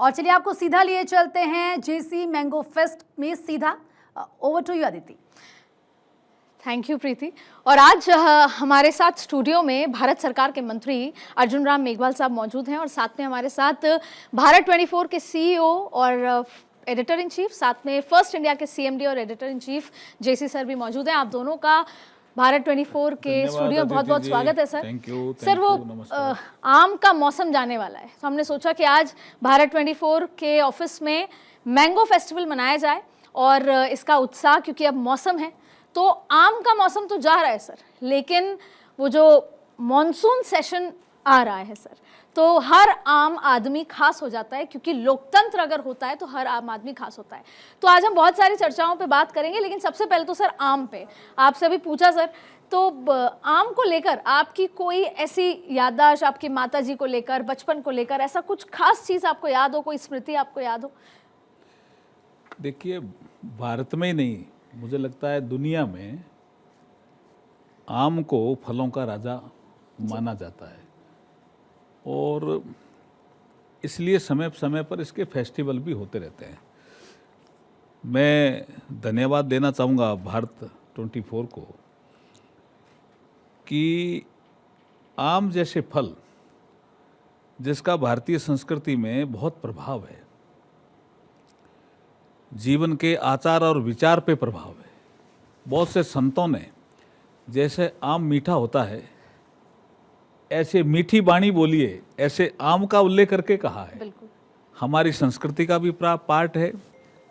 और चलिए आपको सीधा लिए चलते हैं जेसी मैंगो फेस्ट में सीधा। Over to you Aditi. Thank you Preeti. और आज हमारे साथ स्टूडियो में भारत सरकार के मंत्री अर्जुन राम मेघवाल साहब मौजूद हैं और साथ में हमारे साथ भारत 24 के सीईओ और एडिटर इन चीफ, साथ में फर्स्ट इंडिया के सीएमडी और editor in chief JC sir भी मौजूद हैं। आप दोनों का भारत 24 के स्टूडियो बहुत बहुत स्वागत है सर। सर वो आम का मौसम जाने वाला है, तो हमने सोचा कि आज भारत 24 के ऑफिस में मैंगो फेस्टिवल मनाया जाए और इसका उत्साह, क्योंकि अब मौसम है तो आम का मौसम तो जा रहा है सर, लेकिन वो जो मॉनसून सेशन आ रहा है सर, तो हर आम आदमी खास हो जाता है, क्योंकि लोकतंत्र अगर होता है तो हर आम आदमी खास होता है। तो आज हम बहुत सारी चर्चाओं पे बात करेंगे, लेकिन सबसे पहले तो सर आम पे आपसे अभी पूछा सर, तो आम को लेकर आपकी कोई ऐसी याददाश्त, आपकी माता जी को लेकर, बचपन को लेकर, ऐसा कुछ खास चीज़ आपको याद हो, कोई स्मृति आपको याद हो? देखिए, भारत में ही नहीं, मुझे लगता है दुनिया में आम को फलों का राजा माना जाता है और इसलिए समय समय पर इसके फेस्टिवल भी होते रहते हैं। मैं धन्यवाद देना चाहूँगा भारत 24 को कि आम जैसे फल जिसका भारतीय संस्कृति में बहुत प्रभाव है, जीवन के आचार और विचार पे प्रभाव है। बहुत से संतों ने जैसे आम मीठा होता है, ऐसे मीठी बाणी बोलिए, ऐसे आम का उल्लेख करके कहा है। बिल्कुल। हमारी संस्कृति का भी पार्ट है,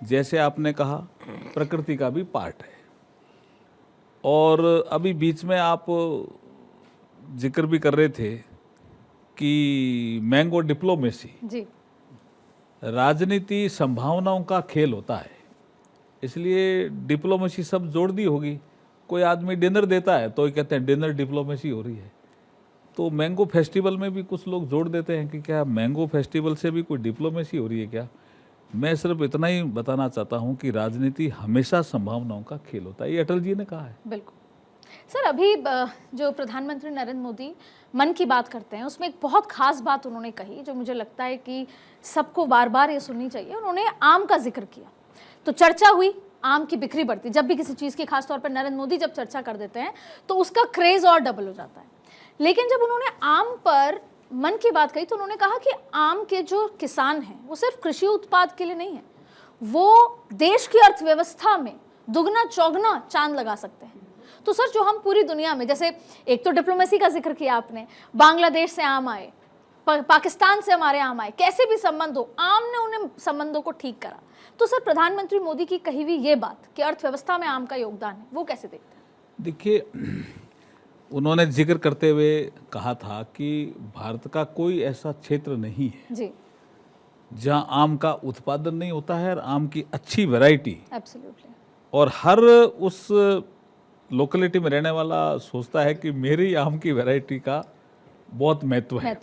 जैसे आपने कहा प्रकृति का भी पार्ट है। और अभी बीच में आप जिक्र भी कर रहे थे कि मैंगो डिप्लोमेसी जी, राजनीति संभावनाओं का खेल होता है, इसलिए डिप्लोमेसी सब जोड़ दी होगी। कोई आदमी डिनर देता है तो कहते हैं डिनर डिप्लोमेसी हो रही है, तो मैंगो फेस्टिवल में भी कुछ लोग जोड़ देते हैं कि क्या मैंगो फेस्टिवल से भी कोई डिप्लोमेसी हो रही है क्या। मैं सिर्फ इतना ही बताना चाहता हूं कि राजनीति हमेशा संभावनाओं का खेल होता है, ये अटल जी ने कहा है। बिल्कुल। सर, अभी जो प्रधानमंत्री नरेंद्र मोदी मन की बात करते हैं, उसमें एक बहुत खास बात उन्होंने कही जो मुझे लगता है कि सबको बार बार ये सुननी चाहिए। उन्होंने आम का जिक्र किया तो चर्चा हुई, आम की बिक्री बढ़ती। जब भी किसी चीज़ की, खासतौर पर नरेंद्र मोदी जब चर्चा कर देते हैं तो उसका क्रेज और डबल हो जाता है। लेकिन जब उन्होंने आम पर मन की बात कही तो उन्होंने कहा कि आम के जो किसान हैं वो सिर्फ कृषि उत्पाद के लिए नहीं है, वो देश की अर्थव्यवस्था में दुगना चौगना चांद लगा सकते हैं। तो सर, जो हम पूरी दुनिया में, जैसे एक तो डिप्लोमेसी का जिक्र किया आपने, बांग्लादेश से आम आए, पाकिस्तान से हमारे आम आए, कैसे भी संबंध हो, आम ने उन्हें संबंधों को ठीक करा। तो सर, प्रधानमंत्री मोदी की कही हुई ये बात कि अर्थव्यवस्था में आम का योगदान है, वो कैसे देखते हैं? देखिए, उन्होंने जिक्र करते हुए कहा था कि भारत का कोई ऐसा क्षेत्र नहीं है जी, जहां आम का उत्पादन नहीं होता है और आम की अच्छी वैरायटी, एब्सोल्युटली, और हर उस लोकेलिटी में रहने वाला सोचता है कि मेरी आम की वैरायटी का बहुत महत्व है।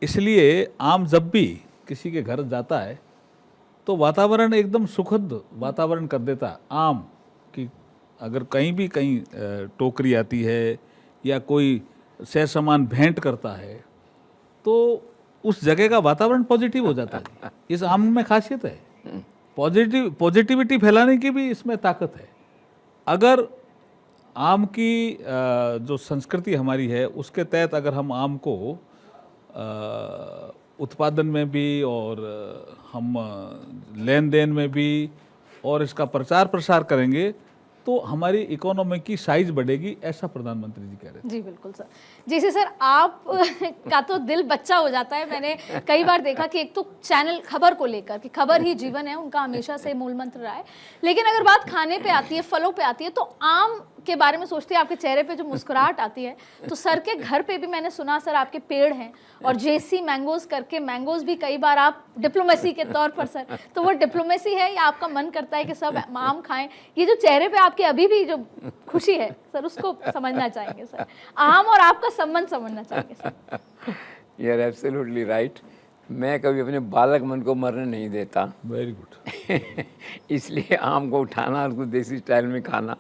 इसलिए आम जब भी किसी के घर जाता है तो वातावरण एकदम सुखद वातावरण कर देता है। आम की अगर कहीं भी टोकरी आती है या कोई सह सामान भेंट करता है तो उस जगह का वातावरण पॉजिटिव हो जाता है। इस आम में खासियत है, पॉजिटिविटी फैलाने की भी इसमें ताकत है। अगर आम की जो संस्कृति हमारी है उसके तहत अगर हम आम को उत्पादन में भी और हम लेन देन में भी और इसका प्रचार प्रसार करेंगे तो हमारी इकोनॉमी की साइज बढ़ेगी, ऐसा प्रधानमंत्री जी कह रहे हैं। जी बिल्कुल सर। जैसे सर, आप का तो दिल बच्चा हो जाता है। मैंने कई बार देखा कि एक तो चैनल खबर को लेकर कि खबर ही जीवन है, उनका हमेशा से मूल मंत्र रहा है, लेकिन अगर बात खाने पे आती है, फलों पे आती है, तो आम के बारे में सोचते हैं, आपके चेहरे पे जो मुस्कुराहट आती है, तो सर के घर पे भी मैंने सुना सर आपके पेड़ हैं और जेसी मैंगोज करके मैंगोज भी कई बार आप डिप्लोमेसी के तौर पर सर, तो वो डिप्लोमेसी है या आपका मन करता है कि सब आम खाएं? ये जो चेहरे पे आपके अभी भी जो खुशी है सर, उसको समझना चाहेंगे सर, आम और आपका संबंध समझना चाहेंगे sir. You are absolutely right. मैं कभी अपने बालक मन को मरने नहीं देता। Very good. इसलिए आम को उठाना, उसको देसी स्टाइल में खाना,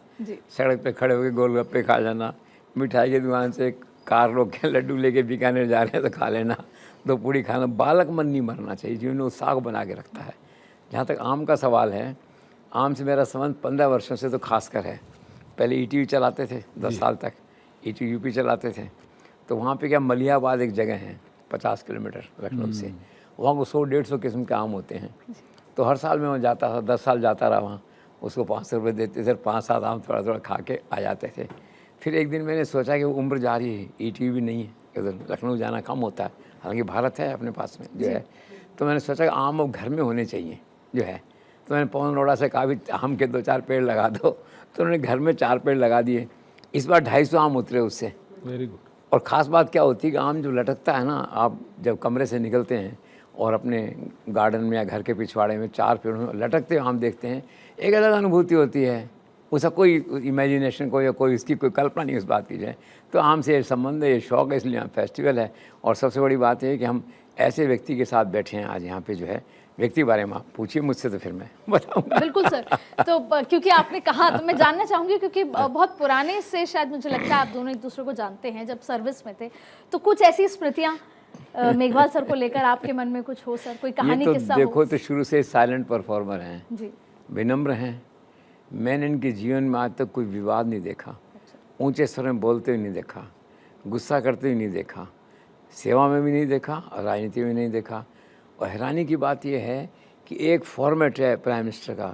सड़क पे खड़े होकर गोलगप्पे खा जाना, मिठाई की दुकान से कार रोक के लड्डू लेके बीकानेर जा रहे हैं तो खा लेना, दो पूड़ी खाना, बालक मन नहीं मरना चाहिए, जीवन में उत्साह को बना के रखता है। जहाँ तक आम का सवाल है, आम से मेरा संबंध 15 वर्षों से तो खासकर है। पहले ईटीवी चलाते थे 10 साल तक, ईटीवी यूपी चलाते थे। तो वहाँ पे क्या मलियाबाद एक जगह है 50 किलोमीटर लखनऊ से, वहाँ को 100-150 किस्म के आम होते हैं। तो हर साल मैं वहाँ जाता था, 10 साल जाता रहा वहाँ। उसको 500 रुपये देते थे, 5-7 आम थोड़ा थोड़ा खा के आ जाते थे। फिर एक दिन मैंने सोचा कि वो उम्र जा रही है, ईटीवी भी नहीं है, उधर लखनऊ जाना कम होता है, हालांकि भारत है अपने पास में जो है। तो मैंने सोचा कि आम अब घर में होने चाहिए जो है। तो मैंने पवन अरोड़ा से कहा भी आम के 2-4 पेड़ लगा दो, तो उन्होंने घर में 4 पेड़ लगा दिए। इस बार 250 आम उतरे उससे। Very good. और ख़ास बात क्या होती है कि आम जो लटकता है ना, आप जब कमरे से निकलते हैं और अपने गार्डन में या घर के पिछवाड़े में 4 पेड़ों में लटकते आम देखते हैं, एक अलग अनुभूति होती है। उसका कोई इमेजिनेशन को या कोई इसकी कोई कल्पना नहीं उस बात की जाए। तो आम से ये संबंध है, ये शौक़ है, इसलिए यहाँ फेस्टिवल है। और सबसे बड़ी बात है कि हम ऐसे व्यक्ति के साथ बैठे हैं आज यहाँ पे जो है। व्यक्ति बारे में आप पूछिए मुझसे तो फिर मैं बताऊंगा। बिल्कुल सर। तो क्योंकि आपने कहा तो मैं जानना चाहूँगी, क्योंकि बहुत पुराने से शायद मुझे लगता है आप दोनों एक दूसरे को जानते हैं, जब सर्विस में थे। तो कुछ ऐसी स्मृतियाँ मेघवाल सर को लेकर आपके मन में कुछ हो सर, कोई कहानी तो किस्सा देखो हो? तो शुरू से साइलेंट परफॉर्मर हैं जी, विनम्र हैं। मैंने इनके जीवन में आज तक कोई विवाद नहीं देखा, ऊंचे स्वर में बोलते हुए नहीं देखा, गुस्सा करते हुए नहीं देखा, सेवा में भी नहीं देखा और राजनीति में नहीं देखा। और हैरानी की बात यह है कि एक फॉर्मेट है प्राइम मिनिस्टर का,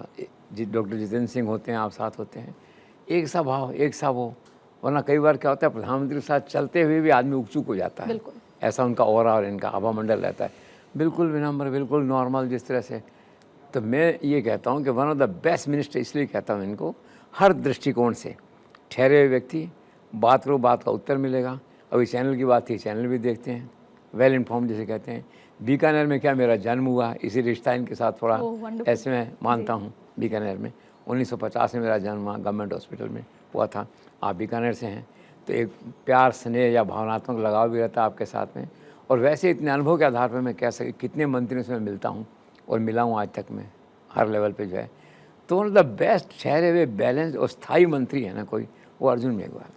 डॉक्टर जितेंद्र सिंह होते हैं, आप साथ होते हैं, एक सा भाव एक सा वो। वरना कई बार क्या होता है, प्रधानमंत्री के साथ चलते हुए भी आदमी उकचुक हो जाता है। बिल्कुल। ऐसा उनका ऑरा और इनका आभा मंडल रहता है, बिल्कुल विनम्र, बिल्कुल नॉर्मल जिस तरह से। तो मैं ये कहता हूँ कि one of the best minister इसलिए कहता हूँ इनको, हर दृष्टिकोण से ठहरे हुए व्यक्ति, बात करो बात का उत्तर मिलेगा। अभी चैनल की बात थी, चैनल भी देखते हैं, वेल इन्फॉर्म जिसे कहते हैं। बीकानेर में क्या मेरा जन्म हुआ, इसी रिश्ता इनके साथ थोड़ा ऐसे मैं मानता हूँ। बीकानेर में 1950 में मेरा जन्म हुआ, गवर्नमेंट हॉस्पिटल में हुआ था। आप बीकानेर से हैं तो एक प्यार, स्नेह या भावनात्मक लगाव भी रहता है आपके साथ में। और वैसे इतने अनुभव के आधार पर मैं कह सके कितने मंत्रियों से मैं मिलता हूँ और मिला हूँ आज तक मैं हर लेवल पे जो है। तो वन ऑफ द बेस्ट ठहरे हुए बैलेंस और स्थायी मंत्री है ना कोई, वो Arjun Meghwal.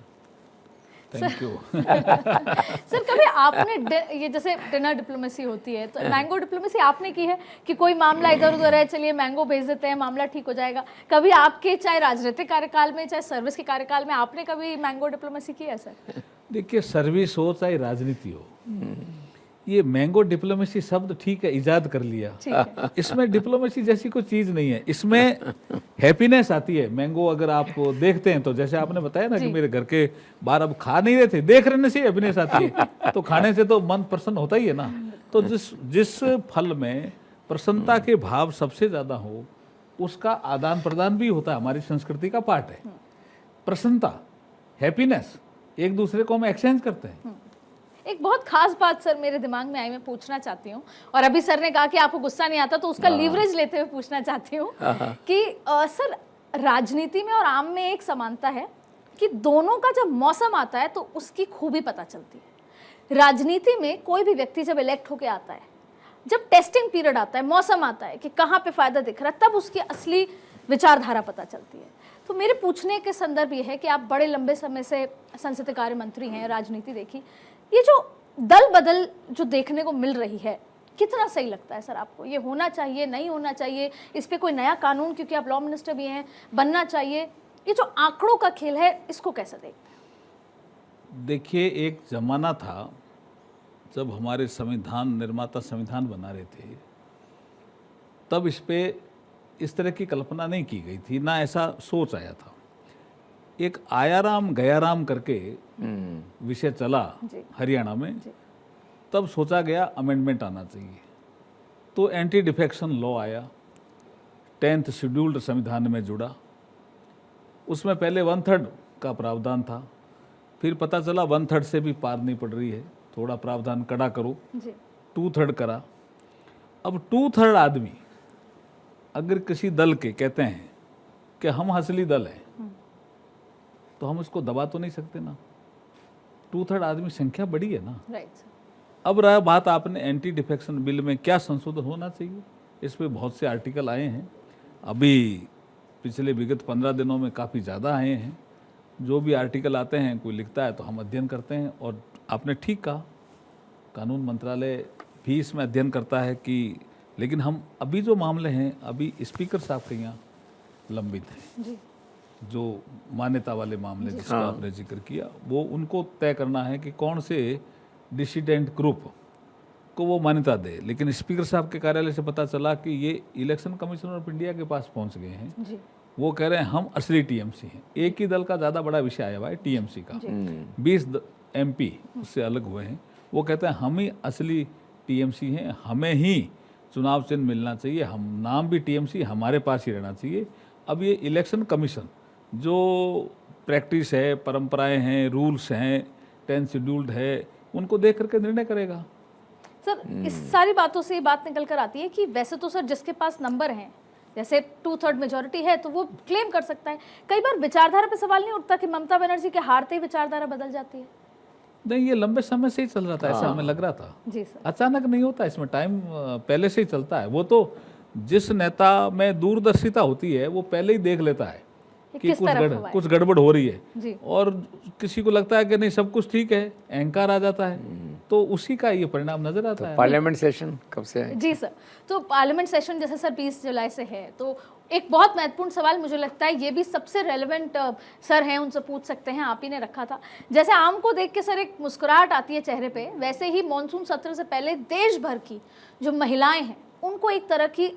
Thank you. Sir कभी आपने ये जैसे डिनर डिप्लोमेसी होती है, तो मैंगो डिप्लोमेसी आपने की है कि कोई मामला इधर उधर है, चलिए मैंगो भेज देते हैं, मामला ठीक हो जाएगा। कभी आपके चाहे राजनीतिक कार्यकाल में चाहे सर्विस के कार्यकाल में आपने कभी मैंगो डिप्लोमेसी की है सर? देखिए, सर्विस हो चाहे राजनीति हो, ये मैंगो डिप्लोमेसी शब्द ठीक है, इजाद कर लिया। इसमें डिप्लोमेसी जैसी कोई चीज नहीं है, इसमें हैप्पीनेस आती है। मैंगो अगर आप देखते हैं तो जैसे आपने बताया ना कि मेरे घर के बाहर अब खा नहीं रहे थे, देख रहने से हैप्पीनेस आती है, तो खाने से तो मन प्रसन्न होता ही है ना। तो जिस फल में प्रसन्नता के भाव सबसे ज्यादा हो, उसका आदान प्रदान भी होता है, हमारी संस्कृति का पार्ट है। प्रसन्नता, हैप्पीनेस, एक दूसरे को हम एक्सचेंज करते हैं। एक बहुत खास बात सर मेरे दिमाग में आई, मैं पूछना चाहती हूँ, और अभी सर ने कहा कि आपको गुस्सा नहीं आता, तो उसका लीवरेज लेते हुए पूछना चाहती हूँ कि सर राजनीति में और आम में एक समानता है कि दोनों का जब मौसम आता है तो उसकी खूबी पता चलती है। राजनीति में कोई भी व्यक्ति जब इलेक्ट होके आता है, जब टेस्टिंग पीरियड आता है, मौसम आता है कि कहाँ पे फायदा दिख रहा है, तब उसकी असली विचारधारा पता चलती है। तो मेरे पूछने के संदर्भ ये है कि आप बड़े लंबे समय से संसदीय कार्य मंत्री हैं, राजनीति देखी, ये जो दल बदल जो देखने को मिल रही है, कितना सही लगता है सर आपको? ये होना चाहिए, नहीं होना चाहिए? इस पे कोई नया कानून, क्योंकि आप लॉ मिनिस्टर भी हैं, बनना चाहिए? ये जो आंकड़ों का खेल है, इसको कैसे देखते हैं? देखिए, एक जमाना था जब हमारे संविधान निर्माता संविधान बना रहे थे, तब इस पे इस तरह की कल्पना नहीं की गई थी, ना ऐसा सोच आया था। एक आयाराम गयाराम करके विषय चला हरियाणा में, तब सोचा गया अमेंडमेंट आना चाहिए, तो एंटी डिफेक्शन लॉ आया, 10th शेड्यूल्ड संविधान में जुड़ा। उसमें पहले 1/3 का प्रावधान था, फिर पता चला 1/3 से भी पार नहीं पड़ रही है, थोड़ा प्रावधान कड़ा करो, 2/3 करा। अब 2/3 आदमी अगर किसी दल के कहते हैं कि हम असली दल हैं, तो हम उसको दबा तो नहीं सकते ना। 2/3 आदमी संख्या बड़ी है ना। अब रहा बात, आपने एंटी डिफेक्शन बिल में क्या संशोधन होना चाहिए, इस पे बहुत से आर्टिकल आए हैं। अभी पिछले विगत 15 दिनों में काफ़ी ज़्यादा आए हैं। जो भी आर्टिकल आते हैं, कोई लिखता है तो हम अध्ययन करते हैं। और आपने ठीक कहा कानून मंत्रालय भी इसमें अध्ययन करता है कि, लेकिन हम अभी जो मामले हैं अभी स्पीकर साहब के यहाँ लंबित हैं। जी जो मान्यता वाले मामले जिसका आपने जिक्र किया, वो उनको तय करना है कि कौन से डिसिडेंट ग्रुप को वो मान्यता दे। लेकिन स्पीकर साहब के कार्यालय से पता चला कि ये इलेक्शन कमीशन ऑफ इंडिया के पास पहुंच गए हैं। जी वो कह रहे हैं हम असली टीएमसी हैं। एक ही दल का ज़्यादा बड़ा विषय आया हुआ है टीएमसी का, 20 एमपी उससे अलग हुए हैं। वो कहते हैं हम ही असली टीएमसी हैं, हमें ही चुनाव चिन्ह मिलना चाहिए, हम नाम भी टीएमसी हमारे पास ही रहना चाहिए। अब ये इलेक्शन कमीशन जो प्रैक्टिस है, परंपराएं हैं, रूल्स हैं, 10 शेड्यूल्ड है, उनको देख करके निर्णय करेगा। सर, इस सारी बातों से ये बात निकल कर आती है कि वैसे तो सर जिसके पास नंबर हैं, जैसे 2/3 मेजोरिटी है, तो वो क्लेम कर सकता है। कई बार विचारधारा पे सवाल नहीं उठता कि ममता बनर्जी के हारते ही विचारधारा बदल जाती है? नहीं, ये लंबे समय से ही चल रहा था, ऐसा हमें लग रहा था। जी सर। अचानक नहीं होता, इसमें टाइम पहले से ही चलता है। वो तो जिस नेता में दूरदर्शिता होती है वो पहले ही देख लेता है कि कुछ गड़बड़ हो रही है जी। और किसी को लगता है कि नहीं सब कुछ ठीक है, अहंकार आ जाता है, तो उसी का ये परिणाम नजर आता है। पार्लियामेंट सेशन कब से है? जी सर, तो पार्लियामेंट सेशन जैसे सर 20 जुलाई से है, तो एक बहुत महत्वपूर्ण सवाल मुझे लगता है ये भी सबसे रेलेवेंट सर हैं, उनसे पूछ सकते हैं, आप ही ने रखा था। जैसे आम को देख के सर एक मुस्कुराहट आती है चेहरे पे, वैसे ही मॉनसून सत्र से पहले देश भर की जो महिलाएं हैं उनको एक तरह की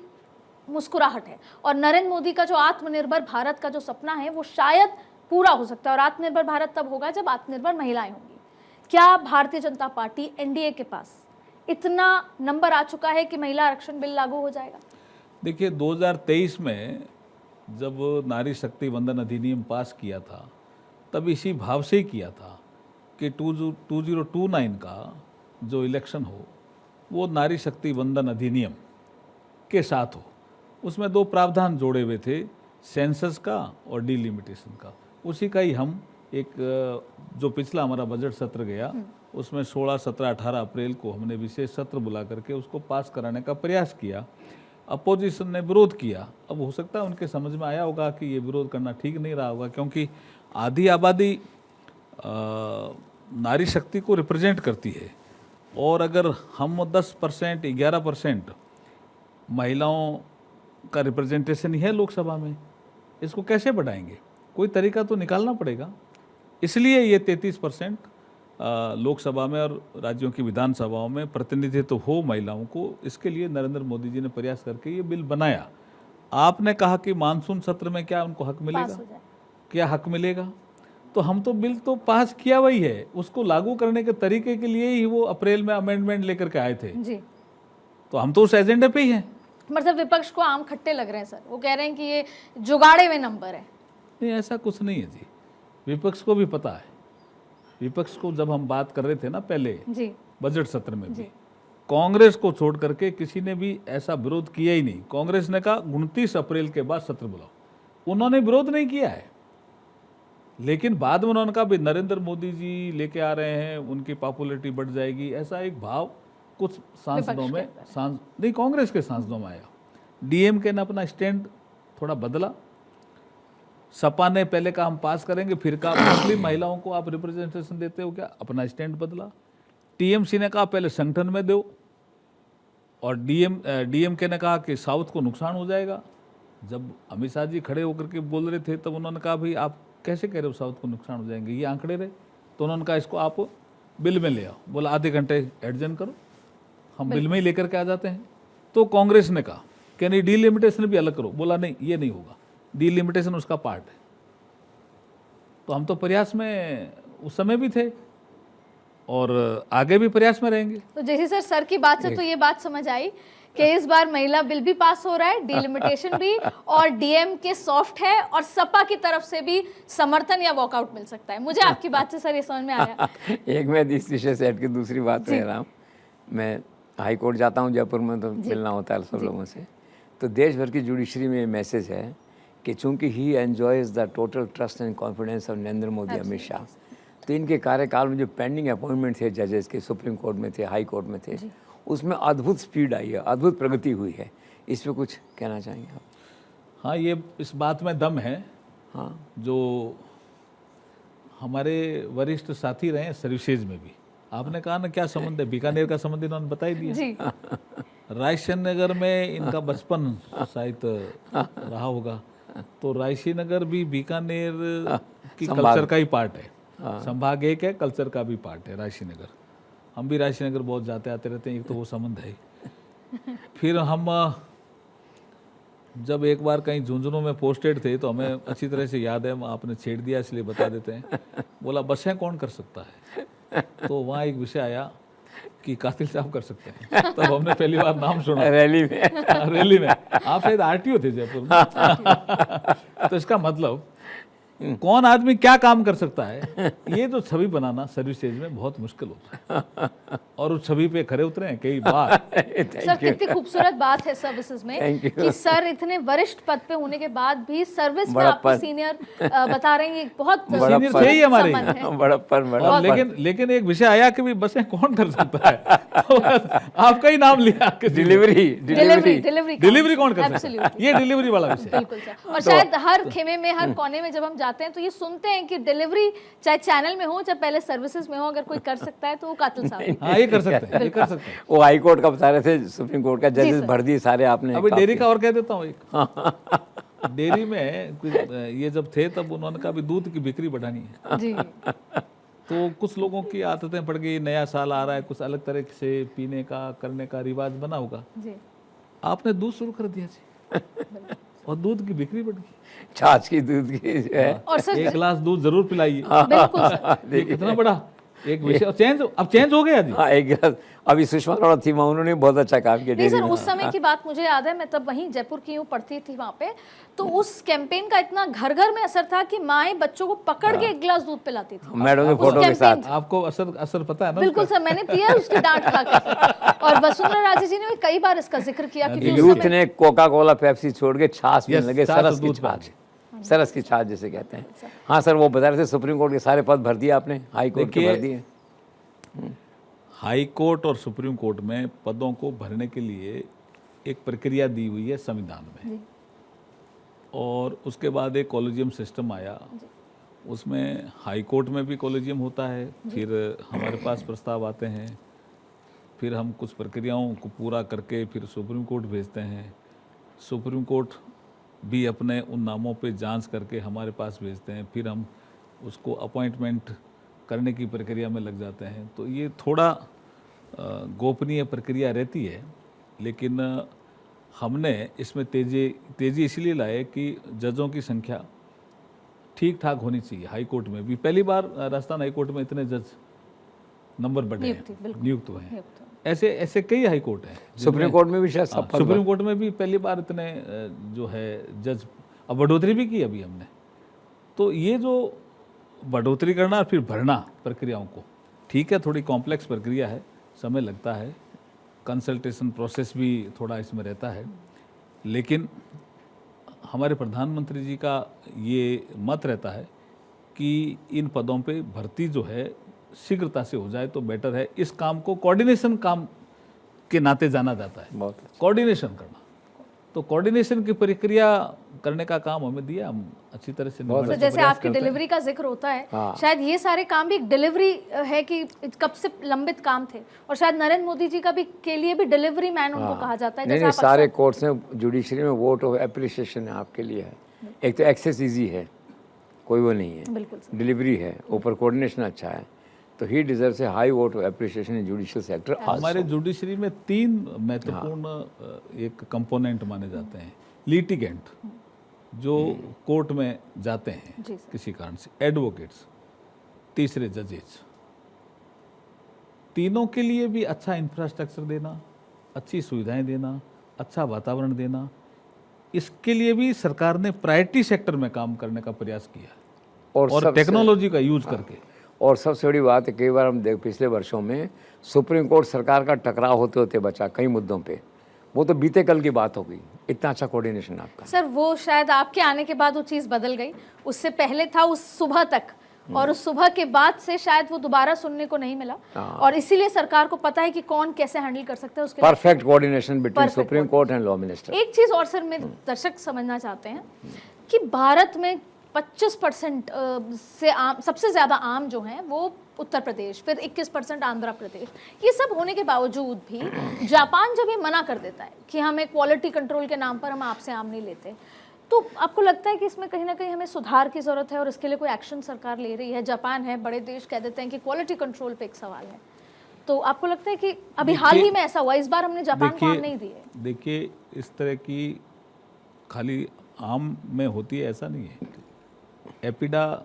मुस्कुराहट है, और नरेंद्र मोदी का जो आत्मनिर्भर भारत का जो सपना है वो शायद पूरा हो सकता है। और आत्मनिर्भर भारत तब होगा जब आत्मनिर्भर महिलाएं होंगी। क्या भारतीय जनता पार्टी एनडीए के पास इतना नंबर आ चुका है कि महिला आरक्षण बिल लागू हो जाएगा? देखिए 2023 में जब नारी शक्ति वंदन अधिनियम पास किया था तब इसी भाव से ही किया था कि 2029 का जो इलेक्शन हो वो नारी शक्ति वंदन अधिनियम के साथ हो। उसमें 2 प्रावधान जोड़े हुए थे, सेंसस का और डिलिमिटेशन का। उसी का ही हम एक जो पिछला हमारा बजट सत्र गया उसमें 16, 17, 18 अप्रैल को हमने विशेष सत्र बुला करके उसको पास कराने का प्रयास किया। अपोजिशन ने विरोध किया। अब हो सकता है उनके समझ में आया होगा कि ये विरोध करना ठीक नहीं रहा होगा, क्योंकि आधी आबादी नारी शक्ति को रिप्रेजेंट करती है, और अगर हम 10%, 11% महिलाओं का रिप्रेजेंटेशन ही है लोकसभा में, इसको कैसे बढ़ाएंगे? कोई तरीका तो निकालना पड़ेगा। इसलिए ये 33% लोकसभा में और राज्यों की विधानसभाओं में प्रतिनिधित्व हो महिलाओं को, इसके लिए नरेंद्र मोदी जी ने प्रयास करके ये बिल बनाया। आपने कहा कि मानसून सत्र में क्या उनको हक मिलेगा? क्या हक मिलेगा? तो हम तो बिल तो पास किया वही है, उसको लागू करने के तरीके के लिए ही वो अप्रैल में अमेंडमेंट लेकर के आए थे जी। तो हम तो उस एजेंडे पे ही हैं। मतलब विपक्ष को आम खट्टे लग रहे हैं सर, वो कह रहे हैं कि ये जुगाड़े हुए नंबर है। नहीं, ऐसा कुछ नहीं है जी, विपक्ष को भी पता है। विपक्ष को जब हम बात कर रहे थे ना पहले जी बजट सत्र में भी, कांग्रेस को छोड़ करके किसी ने भी ऐसा विरोध किया ही नहीं। कांग्रेस ने कहा 29 अप्रैल के बाद सत्र बुलाओ, उन्होंने विरोध नहीं किया है। लेकिन बाद में उन्होंने कहा भी नरेंद्र मोदी जी लेके आ रहे हैं, उनकी पॉपुलैरिटी बढ़ जाएगी, ऐसा एक भाव कुछ सांसदों में, नहीं कांग्रेस के सांसदों में आया। डीएमके ने अपना स्टैंड थोड़ा बदला। सपा ने पहले कहा हम पास करेंगे, फिर कहा मुस्लिम महिलाओं को आप रिप्रेजेंटेशन देते हो क्या, अपना स्टैंड बदला। टीएमसी ने कहा पहले संगठन में दो, और डीएमके ने कहा कि साउथ को नुकसान हो जाएगा। जब अमित शाह जी खड़े होकर के बोल रहे थे तब उन्होंने कहा भाई आप कैसे कह रहे हो साउथ को नुकसान हो जाएंगे, ये आंकड़े रहे। तो उन्होंने कहा इसको आप बिल में ले आओ। बोला आधे घंटे एडजन करो, हम बिल में ही लेकर के आ जाते हैं। तो कांग्रेस ने कहा कि नहीं डीलिमिटेशन भी अलग करो। बोला नहीं ये नहीं होगा, डीलिमिटेशन उसका पार्ट है। तो हम तो प्रयास में उस समय भी थे और आगे भी प्रयास में रहेंगे। तो जैसे सर की बात से तो ये बात समझ आई कि इस बार महिला बिल भी पास हो रहा है, डिलिमिटेशन भी, और डीएम के सॉफ्ट है, और सपा की तरफ से भी समर्थन या वॉकआउट मिल सकता है। मुझे आपकी बात से सर ये समझ में आया। एक मैं इस विषय से हट के दूसरी बात कह रहा हूँ। मैं हाई कोर्ट जाता हूँ जयपुर में, तो मिलना होता है सब लोगों से। तो देश भर की जुडिशरी में ये मैसेज है कि चूंकि he enjoys the total trust and confidence of Narendra Modi, Amit Shah, तो इनके कार्यकाल में जो पेंडिंग अपॉइंटमेंट थे जजेस के, सुप्रीम कोर्ट में थे, हाई कोर्ट में थे, उसमें अद्भुत स्पीड आई है, अद्भुत प्रगति हुई है। इस पर कुछ कहना चाहेंगे आप? हाँ, ये इस बात में दम है। हाँ, जो हमारे वरिष्ठ साथी रहे सर्विसेज में भी, आपने कहा ना क्या संबंध है, बीकानेर का संबंध इन्होंने बता ही दिया। जी रायसेन नगर में इनका बचपन शायद रहा होगा, तो रायसेन नगर भी बीकानेर की कल्चर का ही पार्ट है। संभाग एक है, कल्चर का भी पार्ट है रायसेन नगर। हम भी रायसेन नगर बहुत जाते आते रहते हैं, एक तो वो संबंध है ही। फिर हम जब एक बार कहीं झुंझुनू में पोस्टेड थे तो हमें अच्छी तरह से याद है, आपने छेड़ दिया इसलिए बता देते हैं। बोला बसें कौन कर सकता है, तो वहाँ एक विषय आया कि कातिल साहब कर सकते हैं। तब हमने पहली बार नाम सुना रैली में। रैली में। आप शायद आरटीओ थे जयपुर में। तो इसका मतलब कौन आदमी क्या काम कर सकता है, ये तो छवि बनाना सर्विसेज में बहुत मुश्किल होता है, और उस छवि पे खरे उतरे हैं कई बार। सर कितनी खूबसूरत बात है सर्विसेज में कि सर इतने वरिष्ठ पद पे होने के बाद भी सर्विस में आपको सीनियर बता रहे हैं, ये बहुत सीनियर थे ही हमारे। बड़प्पन। लेकिन एक विषय आया कि भी बसें कौन कर सकता है, तो आपका ही नाम लिया कि डिलीवरी कौन कर सकता है, ये डिलीवरी वाला विषय। बिल्कुल सर। और शायद हर खेमे में, हर कोने में जब हम जाते हैं तो ये सुनते हैं कि डिलीवरी चाहे चैनल में हो चाहे पहले सर्विसेज में हो, अगर कोई कर सकता है तो वो कातिल साहब है। हाँ, ये कर सकते हैं, ये कर सकते हैं। वो हाई कोर्ट का बता रहे थे, सुप्रीम कोर्ट का जजेस भर दिए सारे आपने। अभी डेयरी का और कह देता हूँ एक। डेयरी में ये जब थे तब उन्होंने कहा भी दूध की बिक्री बढ़ानी है जी। तो कुछ लोगों की आदतें पड़ गई, नया साल आ रहा है, कुछ अलग तरह से पीने का करने का रिवाज बना होगा, जी आपने दूध शुरू कर दिया जी, और दूध की बिक्री बढ़ गई। छाछ की, दूध की जो है। और सर एक गिलास दूध जरूर पिलाइए। बिल्कुल सर। ये कितना बड़ा एक विषय। अब चेंज हो गया जी। हाँ, एक गिलास। अभी सुषमा अरोड़ा थी, उन्होंने बहुत अच्छा काम किया। नहीं सर, उस समय की बात मुझे याद है, मैं तब वहीं जयपुर की हूँ, पढ़ती थी वहाँ पे, तो उस कैंपेन का इतना घर घर में असर था कि माएं बच्चों को पकड़ के एक गिलास दूध पिलाती थी मैडम ने फोटो के साथ। आपको असर पता है ना? बिल्कुल सर, मैंने पिया उसकी डांट खा के। और वसुंधरा राजे जी ने भी कई बार इसका जिक्र किया कि यूथ ने कोका कोला पेप्सी छोड़ के छाछ पीने लगे, सरस की छाछ, सरस की छाछ जिसे कहते हैं। हाँ सर, वो बता रहे थे सुप्रीम कोर्ट के सारे पद भर दिए आपने, हाई कोर्ट के भर दिए। हाई कोर्ट और सुप्रीम कोर्ट में पदों को भरने के लिए एक प्रक्रिया दी हुई है संविधान में, और उसके बाद एक कॉलेजियम सिस्टम आया। उसमें हाई कोर्ट में भी कॉलेजियम होता है, फिर हमारे पास प्रस्ताव आते हैं, फिर हम कुछ प्रक्रियाओं को पूरा करके फिर सुप्रीम कोर्ट भेजते हैं। सुप्रीम कोर्ट भी अपने उन नामों पे जांच करके हमारे पास भेजते हैं, फिर हम उसको अपॉइंटमेंट करने की प्रक्रिया में लग जाते हैं। तो ये थोड़ा गोपनीय प्रक्रिया रहती है, लेकिन हमने इसमें तेज़ी इसलिए लाए कि जजों की संख्या ठीक ठाक होनी चाहिए। हाई कोर्ट में भी पहली बार राजस्थान हाई कोर्ट में इतने जज नंबर बढ़े हैं, नियुक्त हुए हैं। ऐसे कई हाई कोर्ट हैं। सुप्रीम कोर्ट में भी शायद सुप्रीम कोर्ट में भी पहली बार इतने जो है जज, अब बढ़ोतरी भी की अभी हमने। तो ये जो बढ़ोतरी करना और फिर भरना प्रक्रियाओं को, ठीक है, थोड़ी कॉम्प्लेक्स प्रक्रिया है, समय लगता है, कंसल्टेशन प्रोसेस भी थोड़ा इसमें रहता है, लेकिन हमारे प्रधानमंत्री जी का ये मत रहता है कि इन पदों पे भर्ती जो है शीघ्रता से हो जाए तो बेटर है। इस काम को कोऑर्डिनेशन काम के नाते जाना जाता है, बहुत कोऑर्डिनेशन करना। तो कोऑर्डिनेशन की प्रक्रिया करने का काम हमें दिया, हम अच्छी तरह से तो जैसे आपकी डिलीवरी का जिक्र होता है, शायद ये सारे काम भी एक डिलीवरी है कि कब से लंबित काम थे, और शायद नरेंद्र मोदी जी का भी के लिए भी डिलीवरी मैन उनको कहा जाता है। नहीं, सारे कोर्ट्स में जुडिशरी में वोट ऑफ एप्रिसिएशन आपके लिए है। एक तो एक्सेस इजी है, कोई वो नहीं है, बिल्कुल डिलीवरी है, ऊपर कोऑर्डिनेशन अच्छा है, तो ही deserves A high vote of appreciation in judicial sector. हमारे जुडिशरी में 3 महत्वपूर्ण एक कंपोनेंट माने जाते हैं। लिटिगेंट जो कोर्ट में जाते हैं किसी कारण से, एडवोकेट्स, तीसरे जजेस। तीनों के लिए भी अच्छा इंफ्रास्ट्रक्चर देना, अच्छी सुविधाएं देना, अच्छा वातावरण देना, इसके लिए भी सरकार ने प्रायोरिटी सेक्टर में काम करने का प्रयास किया और टेक्नोलॉजी का यूज करके। और सबसे बड़ी बात है, कई बार हम देख पिछले वर्षों में सुप्रीम कोर्ट सरकार का टकराव होते होते बचा कई मुद्दों पे, वो तो बीते कल की बात हो गई। इतना अच्छा कोऑर्डिनेशन आपका। सर वो शायद आपके आने के बाद वो चीज़ बदल गई, उससे पहले था उस सुबह तक, और उस सुबह के बाद से शायद वो दोबारा सुनने को नहीं मिला, और इसीलिए सरकार को पता है कि कौन कैसे हैंडल कर सकता है उसके। Perfect coordination between supreme court and law minister. एक चीज़ और सर, मेरे दर्शक समझना चाहते हैं कि भारत में 25% से आम, सबसे ज़्यादा आम जो हैं वो उत्तर प्रदेश, फिर 21% आंध्र प्रदेश। ये सब होने के बावजूद भी जापान जब ये मना कर देता है कि हमें क्वालिटी कंट्रोल के नाम पर हम आपसे आम नहीं लेते, तो आपको लगता है कि इसमें कहीं ना कहीं हमें सुधार की ज़रूरत है और इसके लिए कोई एक्शन सरकार ले रही है? जापान है, बड़े देश कह देते हैं कि क्वालिटी कंट्रोल पे एक सवाल है, तो आपको लगता है कि अभी हाल ही में ऐसा हुआ, इस बार हमने जापान को आम नहीं दिए? देखिए, इस तरह की खाली आम में होती है ऐसा नहीं है। एपिडा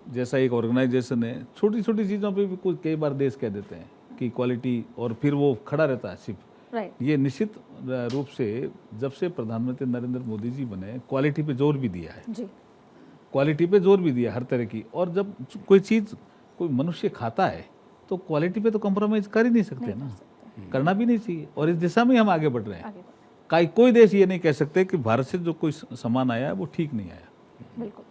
जैसा एक ऑर्गेनाइजेशन है, छोटी छोटी चीज़ों पे भी कुछ कई बार देश कह देते हैं कि क्वालिटी, और फिर वो खड़ा रहता है सिर्फ। राइट। ये निश्चित रूप से जब से प्रधानमंत्री नरेंद्र मोदी जी बने, क्वालिटी पे जोर भी दिया है जी। क्वालिटी पे जोर भी दिया हर तरह की। और जब कोई चीज़ कोई मनुष्य खाता है तो क्वालिटी पे तो कॉम्प्रोमाइज़ कर ही नहीं सकते ना, करना भी नहीं चाहिए। और इस दिशा में हम आगे बढ़ रहे हैं। कोई देश ये नहीं कह सकते कि भारत से जो कोई सामान आया है वो ठीक नहीं आया। बिल्कुल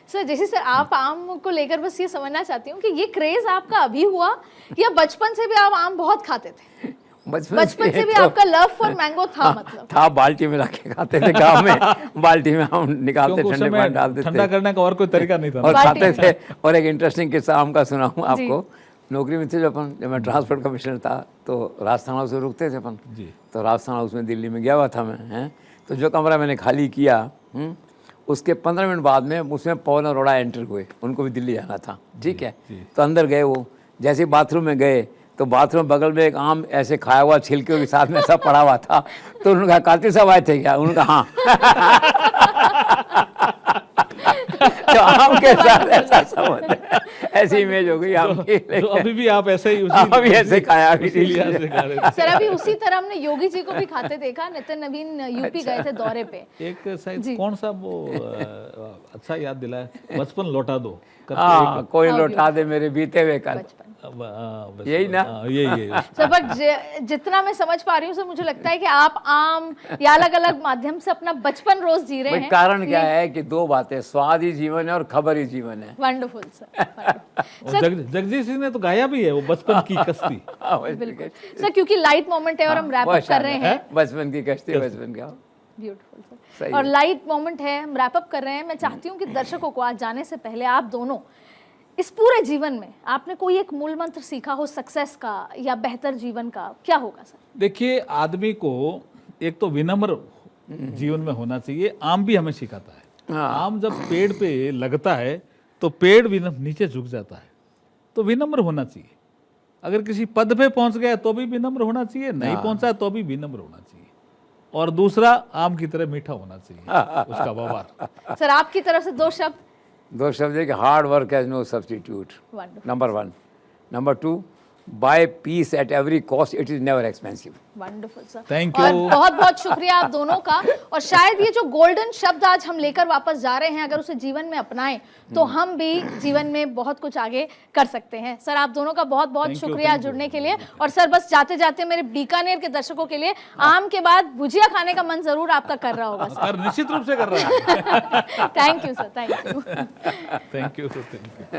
सर। जैसे सर आप आम को लेकर बस ये समझना चाहती हूँ कि ये क्रेज आपका अभी हुआ या बचपन से भी आप आम बहुत खाते थे? बचपन से भी तो आपका लव फॉर मैंगो था? मतलब था, बाल्टी में लाके खाते थे गांव में। बाल्टी में हम निकालते, क्योंकि उस ठंडे समय पानी डालते थे, ठंडा करने का और कोई तरीका नहीं था और ना। खाते थे। और एक इंटरेस्टिंग किस्सा आम का सुनाऊँ आपको। नौकरी में थे जब मैं ट्रांसपोर्ट कमिश्नर था, तो राजस्थान हाउस में रुकते थे अपन जी। तो राजस्थान हाउस में दिल्ली में गया हुआ था मैं, हैं। तो जो कमरा मैंने खाली किया, उसके 15 मिनट बाद में उसमें पवन अरोड़ा एंटर हुए, उनको भी दिल्ली जाना था, ठीक है। तो अंदर गए वो, जैसे बाथरूम में गए तो बाथरूम बगल में एक आम ऐसे खाया हुआ छिलके के साथ में सब पड़ा हुआ था। तो उन्होंने कहा, कार्तिक साहब आए थे क्या? उन्होंने कहा हाँ। तो आम के साथ ऐसा सब होता है, ऐसी इमेज हो गई आम की। तो अभी भी आप ऐसे ही अभी ऐसे खाया सर अभी उसी तरह हमने योगी जी को भी खाते देखा। नितिन नवीन यूपी गए थे दौरे पे, एक शायद कौन सा वो अच्छा याद दिलाया, बचपन लौटा दो हाँ, कोई लौटा दे मेरे बीते हुए कल, यही ना? यही सर बट जितना मैं समझ पा रही हूँ सर, मुझे लगता है कि आप आम या अलग अलग माध्यम से अपना बचपन रोज जी रहे हैं। कारण क्या है कि दो बातें, स्वाद ही जीवन है और खबर ही जीवन है। Wonderful sir. जगजीत सिंह ने तो गाया भी है वो बचपन की कश्ती। बिल्कुल सर, क्योंकि लाइट मोमेंट है और हम रैप अप कर रहे हैं। बचपन की कश्ती, बचपन का ब्यूटीफुल सर, और लाइट मोमेंट है, हम रैप अप कर रहे हैं। मैं चाहती हूँ कि दर्शकों को आज जाने से पहले आप दोनों इस पूरे जीवन में आपने कोई एक मूल मंत्र सीखा हो सक्सेस का या बेहतर जीवन का, क्या होगा सर? देखिए, आदमी को एक तो विनम्र जीवन में होना चाहिए। आम भी हमें सिखाता है। आम जब पेड़ पे लगता है तो पेड़ नीचे झुक जाता है, तो विनम्र होना चाहिए। अगर किसी पद पे पहुंच गया तो भी विनम्र होना चाहिए, नहीं पहुंचा तो भी विनम्र होना चाहिए। और दूसरा, आम की तरह मीठा होना चाहिए उसका व्यवहार। सर आपकी तरफ से दो शब्द है कि hard work has no substitute, number 1। Number 2, buy peace at every cost, it is never expensive. Wonderful sir, thank you. और बहुत बहुत शुक्रिया आप दोनों का। और शायद ये जो गोल्डन शब्द आज हम लेकर वापस जा रहे हैं, अगर उसे जीवन में अपनाएं तो हम भी जीवन में बहुत कुछ आगे कर सकते हैं। सर आप दोनों का बहुत बहुत शुक्रिया जुड़ने के लिए। और सर बस जाते जाते मेरे बीकानेर के दर्शकों के लिए, आम के बाद भुजिया खाने का मन जरूर आपका कर रहा होगा सर। निश्चित रूप से कर रहा है। Thank you sir, thank you. Thank you sir, thank you.